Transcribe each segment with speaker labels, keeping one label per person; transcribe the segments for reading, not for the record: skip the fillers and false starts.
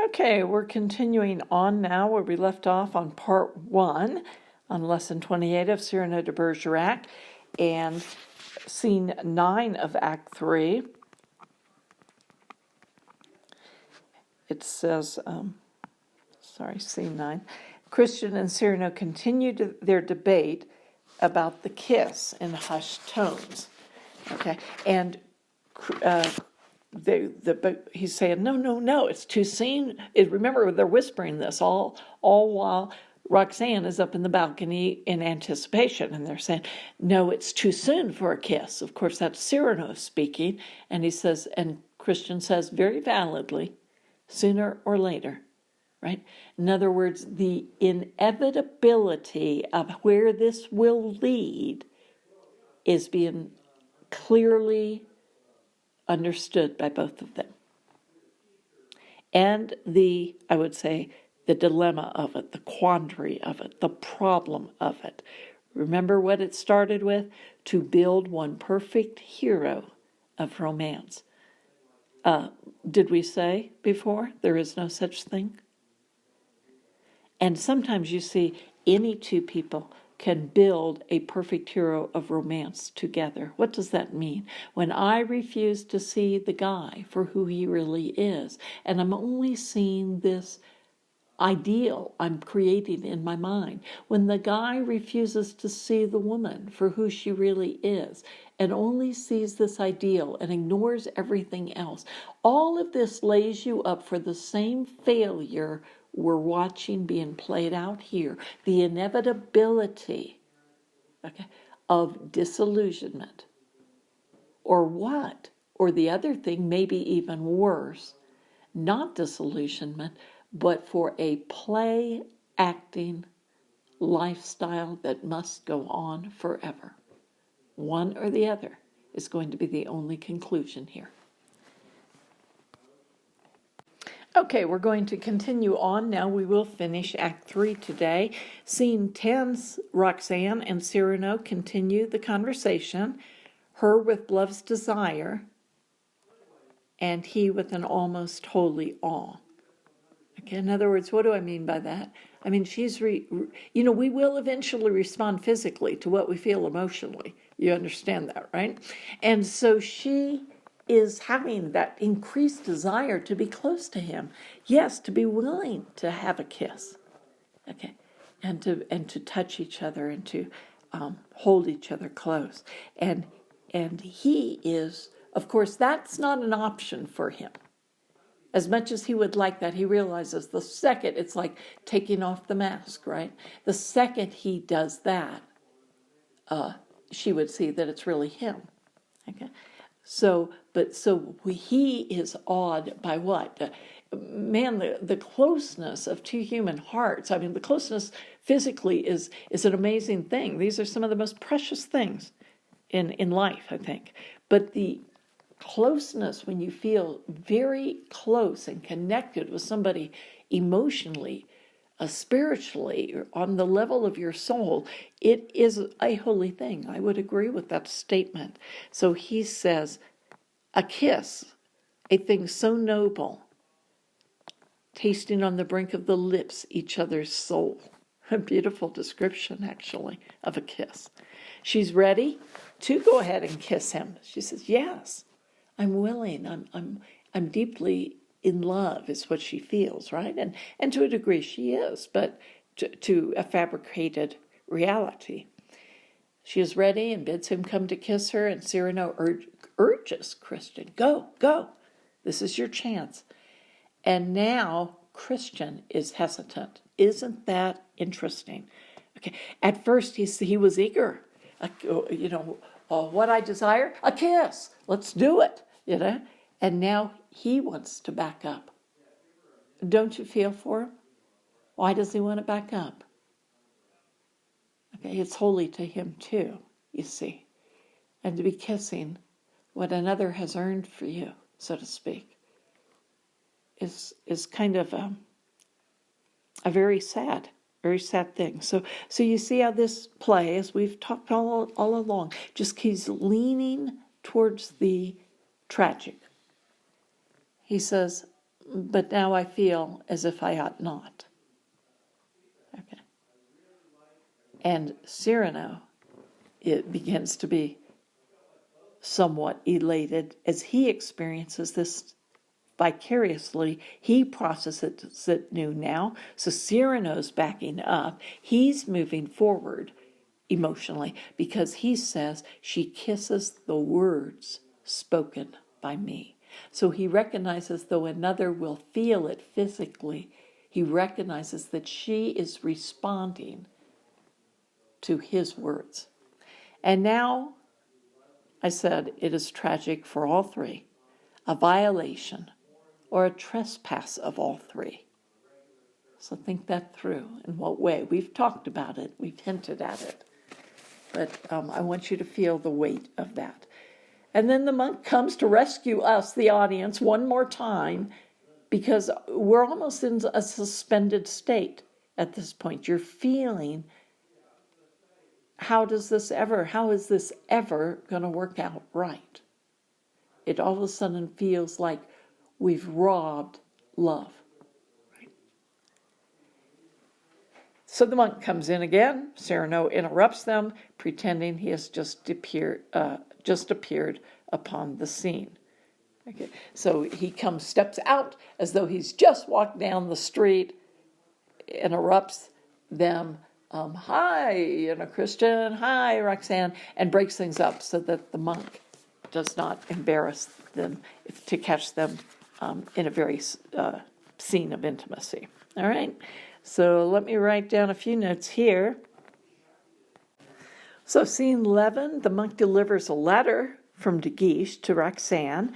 Speaker 1: Okay, we're continuing on now where we left off on part 1 on lesson 28 of Cyrano De Bergerac and scene 9 of Act 3. It says, scene 9. Christian and Cyrano continued their debate about the kiss in hushed tones. Okay, and he's saying, no, it's too soon. Remember, they're whispering this all while Roxanne is up in the balcony in anticipation, and they're saying, no, it's too soon for a kiss. Of course, that's Cyrano speaking, and he says, and Christian says very validly, sooner or later, right? In other words, the inevitability of where this will lead is being clearly understood by both of them. And the dilemma of it, the quandary of it, the problem of it. Remember what it started with? To build one perfect hero of romance. Did we say before there is no such thing? And sometimes you see any two people can build a perfect hero of romance together. What does that mean? When I refuse to see the guy for who he really is, and I'm only seeing this ideal I'm creating in my mind, when the guy refuses to see the woman for who she really is, and only sees this ideal and ignores everything else, all of this lays you up for the same failure we're watching being played out here, the inevitability, of disillusionment. Or what? Or the other thing, maybe even worse, not disillusionment, but for a play-acting lifestyle that must go on forever. One or the other is going to be the only conclusion here. Okay, we're going to continue on now. We will finish Act 3 today. Scene 10, Roxanne and Cyrano continue the conversation, her with love's desire, and he with an almost holy awe. Okay, in other words, what do I mean by that? I mean, we will eventually respond physically to what we feel emotionally. You understand that, right? And so she is having that increased desire to be close to him. Yes, to be willing to have a kiss, okay, and to touch each other and to hold each other close. And he is, of course, that's not an option for him. As much as he would like that, he realizes the second, it's like taking off the mask, right? The second he does that, she would see that it's really him, okay? So he is awed by what? The closeness of two human hearts. I mean, the closeness physically is an amazing thing. These are some of the most precious things in life, I think. But the closeness, when you feel very close and connected with somebody emotionally, spiritually, on the level of your soul, it is a holy thing. I would agree with that statement. So he says, a kiss, a thing so noble, tasting on the brink of the lips each other's soul. A beautiful description, actually, of a kiss. She's ready to go ahead and kiss him. She says, yes, I'm willing. I'm deeply in love is what she feels, right? And to a degree she is, but to a fabricated reality. She is ready and bids him come to kiss her, and Cyrano urges Christian, go, this is your chance. And now Christian is hesitant. Isn't that interesting? Okay. At first he was eager, what I desire, a kiss, let's do it, and now he wants to back up. Don't you feel for him? Why does he want to back up? Okay, it's holy to him too, you see. And to be kissing what another has earned for you, so to speak, is kind of a very sad thing. So you see how this play, as we've talked all along, just keeps leaning towards the tragic. He says, but now I feel as if I ought not. Okay. And Cyrano, it begins to be somewhat elated as he experiences this vicariously. He processes it new now. So Cyrano's backing up. He's moving forward emotionally because he says she kisses the words spoken by me. So he recognizes, though another will feel it physically, he recognizes that she is responding to his words. And now, I said, it is tragic for all three, a violation or a trespass of all three. So think that through. In what way? We've talked about it. We've hinted at it. But I want you to feel the weight of that. And then the monk comes to rescue us, the audience, one more time, because we're almost in a suspended state at this point. You're feeling, how is this ever going to work out right? It all of a sudden feels like we've robbed love. Right? So the monk comes in again. Cyrano interrupts them, pretending he has just appeared upon the scene. Okay, so he steps out as though he's just walked down the street, interrupts them. Hi, Christian. Hi, Roxanne, and breaks things up so that the monk does not embarrass them to catch them in a very scene of intimacy. All right, so let me write down a few notes here. So scene 11, the monk delivers a letter from De Guiche to Roxanne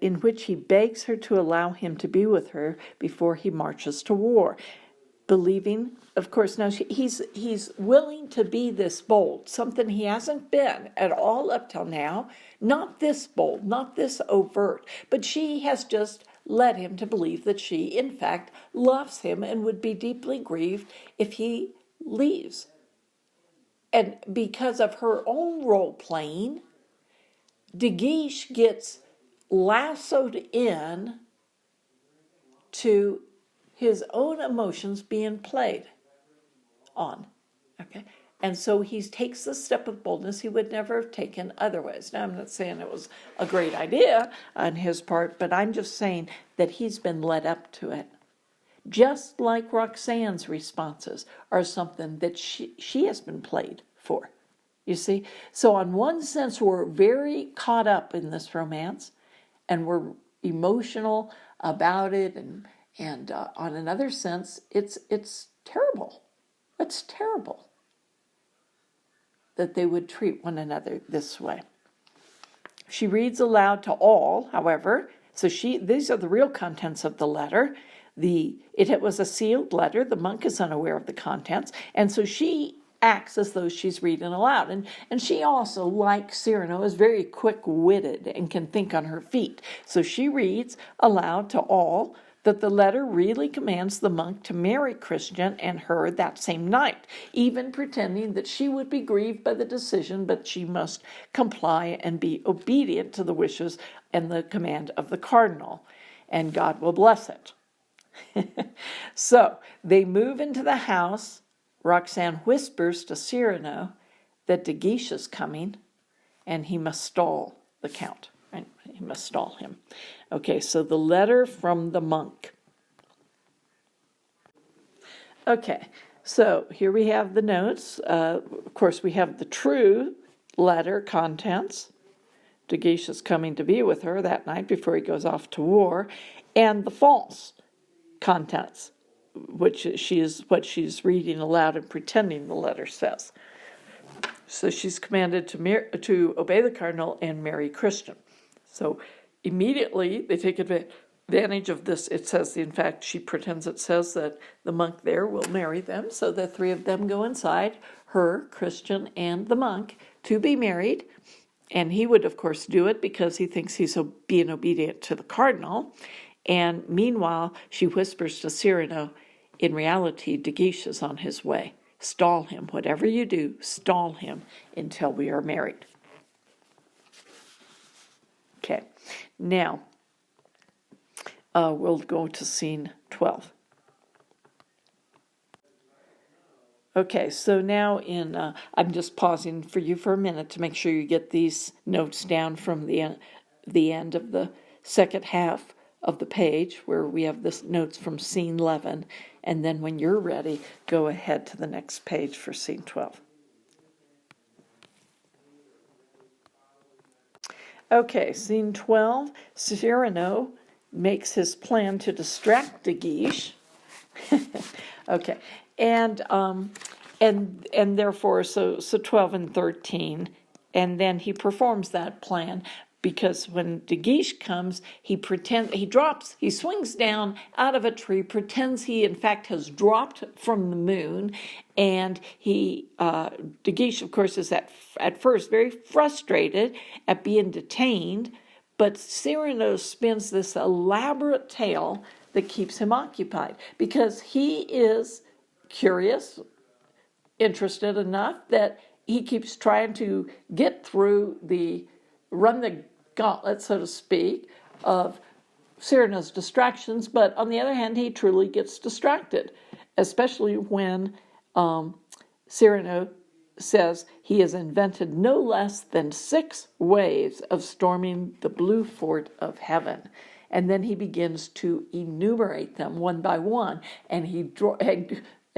Speaker 1: in which he begs her to allow him to be with her before he marches to war. Believing, of course, now he's willing to be this bold, something he hasn't been at all up till now. Not this bold, not this overt, but she has just led him to believe that she, in fact, loves him and would be deeply grieved if he leaves. And because of her own role playing, De Guiche gets lassoed in to his own emotions being played on. Okay? And so he takes the step of boldness he would never have taken otherwise. Now, I'm not saying it was a great idea on his part, but I'm just saying that he's been led up to it. Just like Roxanne's responses are something that she has been played for. You see? So on one sense, we're very caught up in this romance, and we're emotional about it, and on another sense, it's terrible. It's terrible that they would treat one another this way. She reads aloud to all, however, so these are the real contents of the letter. It was a sealed letter. The monk is unaware of the contents, and so she acts as though she's reading aloud. And she also, like Cyrano, is very quick-witted and can think on her feet. So she reads aloud to all that the letter really commands the monk to marry Christian and her that same night, even pretending that she would be grieved by the decision, but she must comply and be obedient to the wishes and the command of the cardinal, and God will bless it. So they move into the house. Roxanne whispers to Cyrano that De Guiche is coming, and he must stall the count. Right? He must stall him. Okay, so the letter from the monk. Okay, so here we have the notes. Of course, we have the true letter contents. De Guiche is coming to be with her that night before he goes off to war, and the false contents, which is what she's reading aloud and pretending the letter says. So she's commanded to obey the cardinal and marry Christian. So immediately they take advantage of this. It says, in fact, she pretends it says that the monk there will marry them. So the three of them go inside, her, Christian, and the monk, to be married. And he would, of course, do it because he thinks he's being obedient to the cardinal. And meanwhile, she whispers to Cyrano, in reality, De Guiche is on his way. Stall him. Whatever you do, stall him until we are married. Okay. Now, we'll go to scene 12. Okay, so now I'm just pausing for you for a minute to make sure you get these notes down from the end of the second half of the page where we have this notes from scene 11, and then when you're ready, go ahead to the next page for scene 12. Okay, scene 12, Cyrano makes his plan to distract De Guiche. Okay, and therefore, so 12 and 13, and then he performs that plan because when De Guiche comes, he swings down out of a tree, pretends he in fact has dropped from the moon, and De Guiche, of course, is at first very frustrated at being detained, but Cyrano spins this elaborate tale that keeps him occupied because he is curious, interested enough that he keeps trying to run the gauntlet, so to speak, of Cyrano's distractions, but on the other hand, he truly gets distracted, especially when Cyrano says he has invented no less than 6 ways of storming the blue fort of heaven. And then he begins to enumerate them one by one, and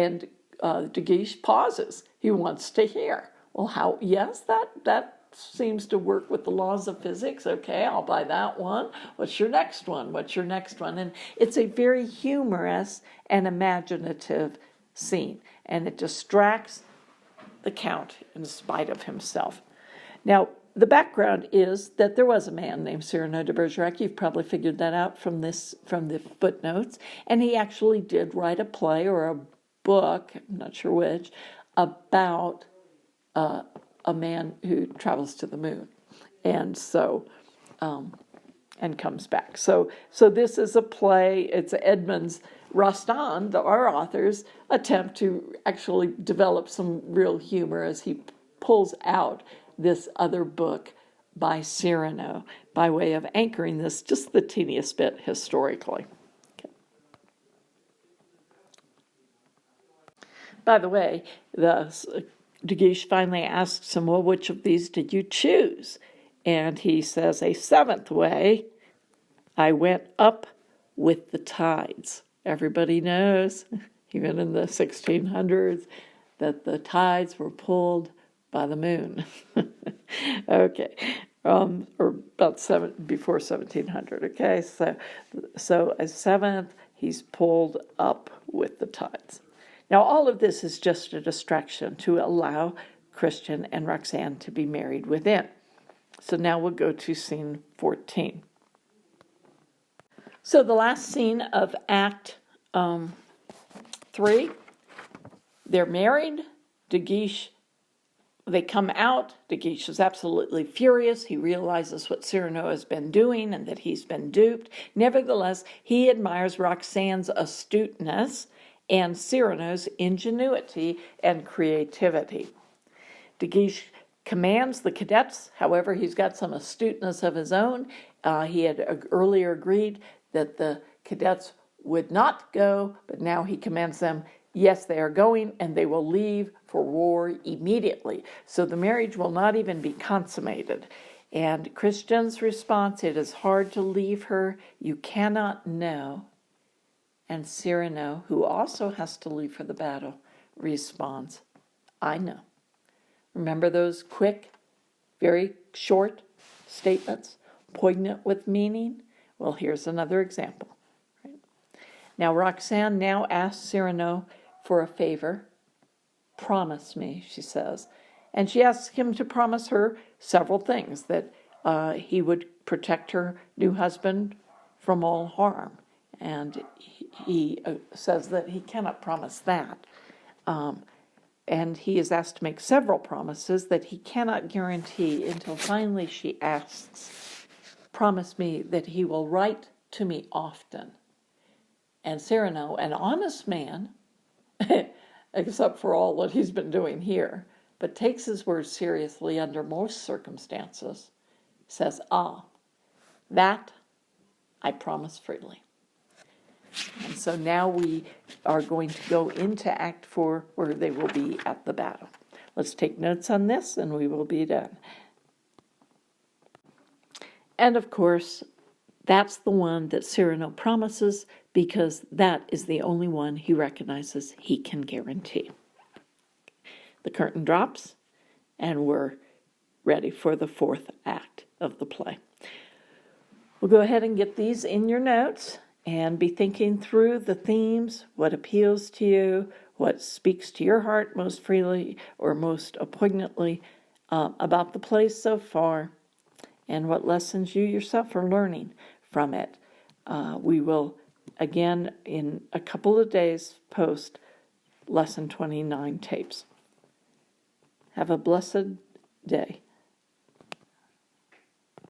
Speaker 1: De Guiche pauses. He wants to hear. Well, how? Yes, that seems to work with the laws of physics. Okay, I'll buy that one. What's your next one? What's your next one? And it's a very humorous and imaginative scene, and it distracts the Count in spite of himself. Now, the background is that there was a man named Cyrano De Bergerac. You've probably figured that out from the footnotes. And he actually did write a play or a book, I'm not sure which, about a man who travels to the moon. And so, and comes back. So this is a play. It's Edmond's Rostand, our author's attempt to actually develop some real humor as he pulls out this other book by Cyrano by way of anchoring this just the teeniest bit historically. Okay. By the way, De Guiche finally asks him, well, which of these did you choose? And he says, a 7th way, I went up with the tides. Everybody knows, even in the 1600s, that the tides were pulled by the moon. Okay, or about before 1700. Okay, so a 7th, he's pulled up with the tides. Now, all of this is just a distraction to allow Christian and Roxanne to be married within. So now we'll go to scene 14. So the last scene of Act 3, they're married. De Guiche, they come out. De Guiche is absolutely furious. He realizes what Cyrano has been doing and that he's been duped. Nevertheless, he admires Roxanne's astuteness and Cyrano's ingenuity and creativity. De Guiche commands the cadets. However, he's got some astuteness of his own. He had earlier agreed that the cadets would not go, but now he commands them, yes, they are going, and they will leave for war immediately. So the marriage will not even be consummated. And Christian's response, it is hard to leave her, you cannot know. And Cyrano, who also has to leave for the battle, responds, I know. Remember those quick, very short statements, poignant with meaning? Well, here's another example. Right? Now, Roxanne now asks Cyrano for a favor. Promise me, she says. And she asks him to promise her several things, that he would protect her new husband from all harm. And he says that he cannot promise that. And he is asked to make several promises that he cannot guarantee until finally she asks, promise me that he will write to me often. And Cyrano, an honest man, except for all that he's been doing here, but takes his words seriously under most circumstances, says, that I promise freely. so now we are going to go into Act 4 where they will be at the battle. Let's take notes on this and we will be done. And of course, that's the one that Cyrano promises because that is the only one he recognizes he can guarantee. The curtain drops and we're ready for the fourth act of the play. We'll go ahead and get these in your notes and be thinking through the themes, what appeals to you, what speaks to your heart most freely or most poignantly about the play so far, and what lessons you yourself are learning from it. We will, again, in a couple of days, post Lesson 29 tapes. Have a blessed day.